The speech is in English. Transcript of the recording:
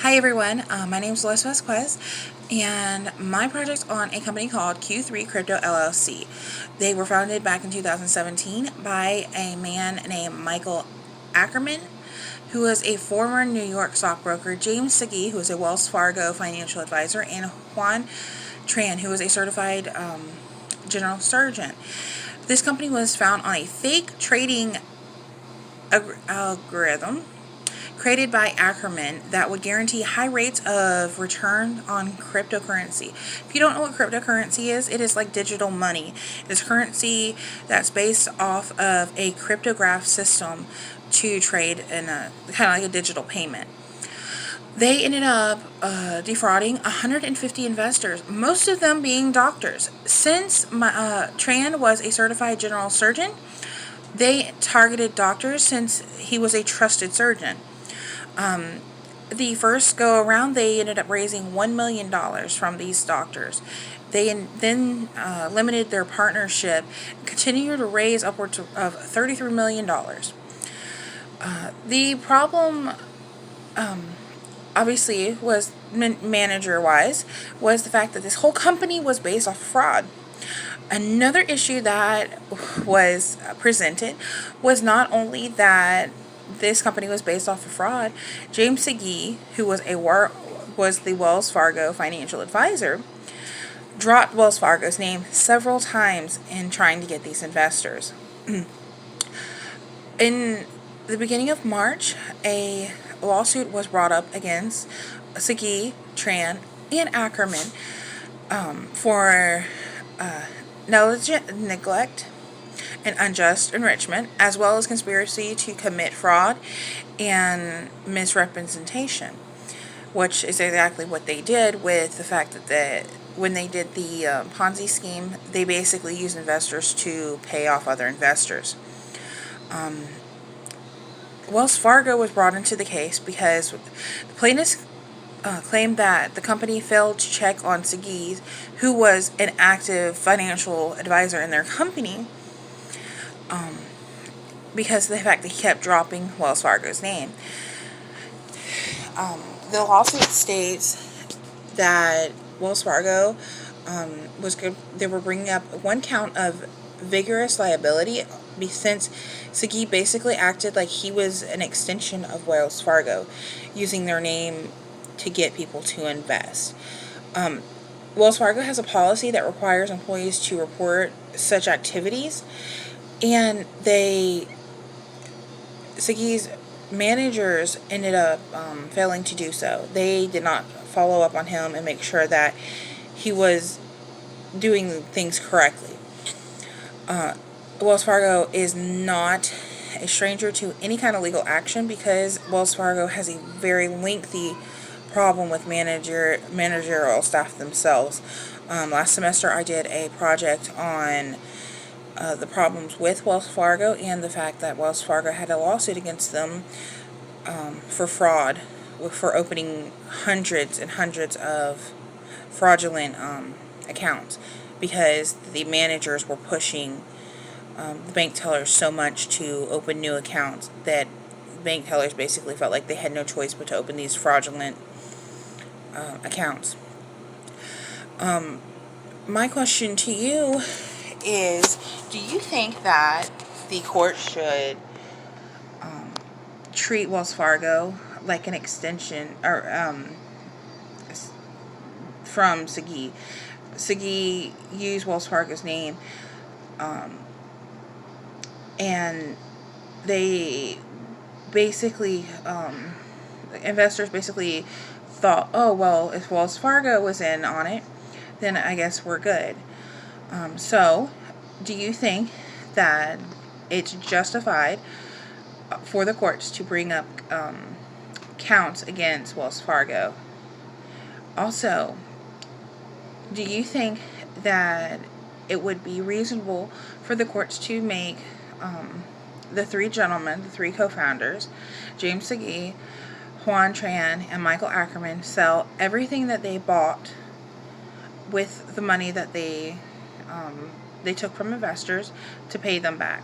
Hi everyone, my name is Lois Vasquez, and my project's on a company called Q3 Crypto LLC. They were founded back in 2017 by a man named Michael Ackerman, who was a former New York stockbroker, James Segui, who is a Wells Fargo financial advisor, and Juan Tran, who is a certified general surgeon. This company was found on a fake trading algorithm created by Ackerman that would guarantee high rates of return on cryptocurrency. If you don't know what cryptocurrency is, it is like digital money. It is currency that's based off of a cryptograph system to trade in a kind of like a digital payment. They ended up defrauding 150 investors, most of them being doctors. Since Tran was a certified general surgeon, they targeted doctors since he was a trusted surgeon. The first go around, they ended up raising $1 million from these doctors. They then limited their partnership, continued to raise upwards of $33 million. The problem, obviously, was manager-wise, was the fact that this whole company was based off fraud. Another issue that was presented was not only that this company was based off of fraud. James Segui, who was the Wells Fargo financial advisor, dropped Wells Fargo's name several times in trying to get these investors. In the beginning of March, a lawsuit was brought up against Segui, Tran, and Ackerman for negligent neglect and unjust enrichment, as well as conspiracy to commit fraud and misrepresentation, which is exactly what they did, with the fact that when they did the Ponzi scheme, they basically used investors to pay off other investors. Wells Fargo was brought into the case because the plaintiffs claimed that the company failed to check on Segui, who was an active financial advisor in their company, because of the fact that he kept dropping Wells Fargo's name. The lawsuit states that Wells Fargo they were bringing up one count of vigorous liability, since Segui basically acted like he was an extension of Wells Fargo, using their name to get people to invest. Wells Fargo has a policy that requires employees to report such activities, and Segui's managers ended up failing to do so. They did not follow up on him and make sure that he was doing things correctly. Wells Fargo is not a stranger to any kind of legal action, because Wells Fargo has a very lengthy problem with managerial staff themselves. Last semester I did a project on the problems with Wells Fargo, and the fact that Wells Fargo had a lawsuit against them for fraud, for opening hundreds and hundreds of fraudulent accounts, because the managers were pushing the bank tellers so much to open new accounts that bank tellers basically felt like they had no choice but to open these fraudulent accounts. My question to you is, do you think that the court should treat Wells Fargo like an extension, or from Segui? Segui used Wells Fargo's name, and they basically, investors basically thought, oh, well, if Wells Fargo was in on it, then I guess we're good. So, do you think that it's justified for the courts to bring up counts against Wells Fargo? Also, do you think that it would be reasonable for the courts to make the three gentlemen, the three co-founders, James Segui, Juan Tran, and Michael Ackerman, sell everything that they bought with the money that they took from investors to pay them back?